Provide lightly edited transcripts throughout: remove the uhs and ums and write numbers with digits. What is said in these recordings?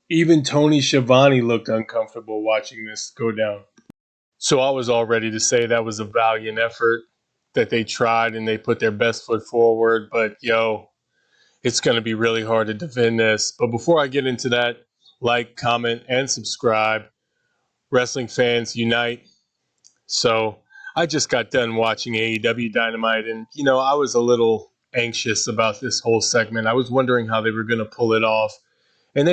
Even Tony Schiavone looked uncomfortable watching this go down. So I was all ready to say that was a valiant effort, that they tried and they put their best foot forward. But yo, it's going to be really hard to defend this. But before I get into that, like, comment, and subscribe. Wrestling fans unite. So I just got done watching AEW Dynamite, and I was a little anxious about this whole segment. I was wondering how they were going to pull it off, and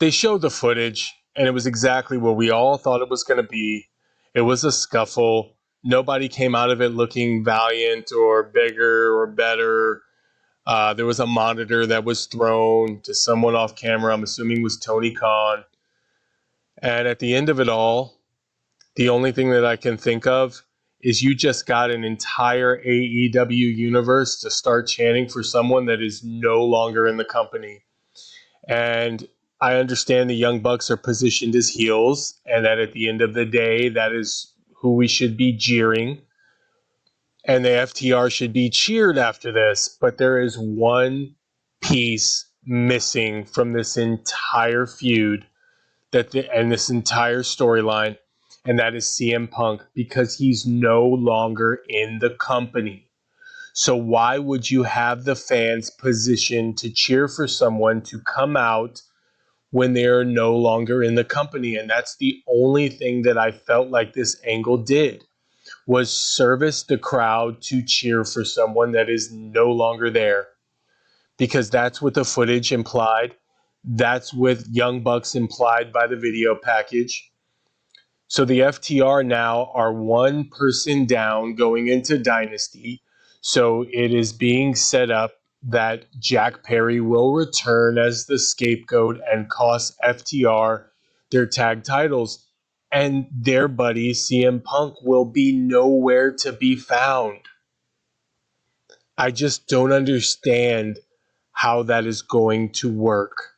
they showed the footage, and it was exactly what we all thought it was going to be. It was a scuffle. Nobody came out of it looking valiant or bigger or better. There was a monitor that was thrown to someone off camera. I'm assuming it was Tony Khan. And at the end of it all, the only thing that I can think of is you just got an entire AEW universe to start chanting for someone that is no longer in the company. And I understand the Young Bucks are positioned as heels, and that at the end of the day, that is who we should be jeering. And the FTR should be cheered after this. But there is one piece missing from this entire feud and this entire storyline, and that is CM Punk, because he's no longer in the company. So why would you have the fans positioned to cheer for someone to come out when they are no longer in the company? And that's the only thing that I felt like this angle did, was service the crowd to cheer for someone that is no longer there, because that's what the footage implied. That's what Young Bucks implied by the video package. So the FTR now are one person down going into Dynasty. So it is being set up that Jack Perry will return as the scapegoat and cost FTR their tag titles. And their buddy CM Punk will be nowhere to be found. I just don't understand how that is going to work.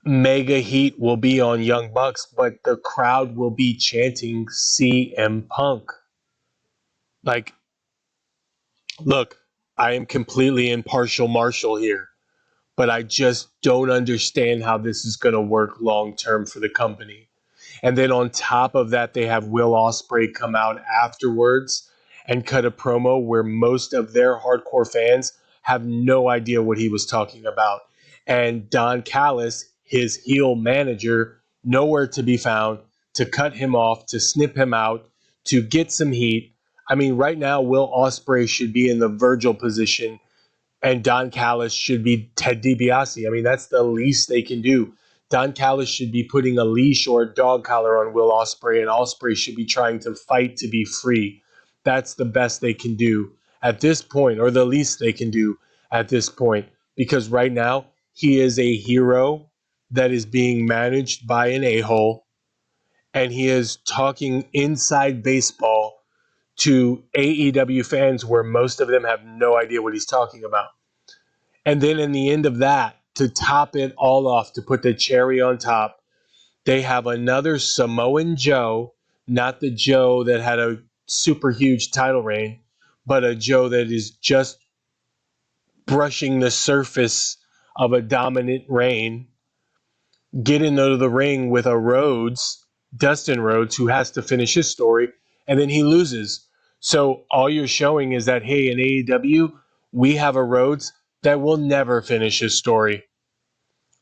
Mega heat will be on Young Bucks, but the crowd will be chanting CM Punk. Like, look, I am completely impartial Marshall here, but I just don't understand how this is going to work long term for the company. And then on top of that, they have Will Ospreay come out afterwards and cut a promo where most of their hardcore fans have no idea what he was talking about. And Don Callis, his heel manager, nowhere to be found, to cut him off, to snip him out, to get some heat. I mean, right now, Will Ospreay should be in the Virgil position, and Don Callis should be Ted DiBiase. I mean, that's the least they can do. Don Callis should be putting a leash or a dog collar on Will Ospreay, and Ospreay should be trying to fight to be free. That's the best they can do at this point, or the least they can do at this point, because right now he is a hero that is being managed by an a-hole, and he is talking inside baseball to AEW fans where most of them have no idea what he's talking about. And then in the end of that, to top it all off, to put the cherry on top, they have another Samoan Joe, not the Joe that had a super huge title reign, but a Joe that is just brushing the surface of a dominant reign, get into the ring with a Rhodes, Dustin Rhodes, who has to finish his story, and then he loses. So all you're showing is that, hey, in AEW, we have a Rhodes that will never finish his story.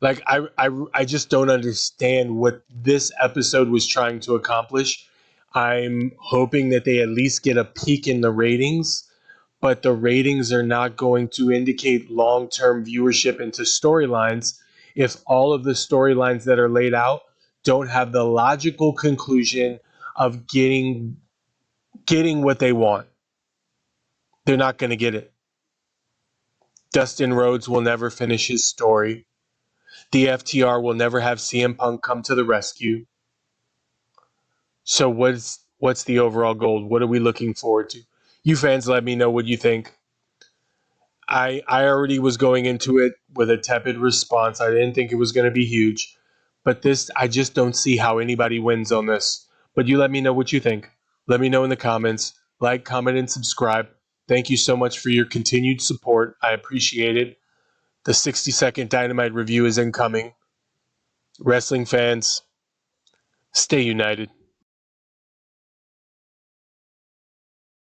Like, I just don't understand what this episode was trying to accomplish. I'm hoping that they at least get a peek in the ratings, but the ratings are not going to indicate long-term viewership into storylines if all of the storylines that are laid out don't have the logical conclusion of getting what they want. They're not going to get it. Dustin Rhodes will never finish his story. The FTR will never have CM Punk come to the rescue. So what's the overall goal? What are we looking forward to? You fans, let me know what you think. I already was going into it with a tepid response. I didn't think it was going to be huge. But this, I just don't see how anybody wins on this. But you let me know what you think. Let me know in the comments. Like, comment, and subscribe. Thank you so much for your continued support. I appreciate it. The 60-second Dynamite review is incoming. Wrestling fans, stay united.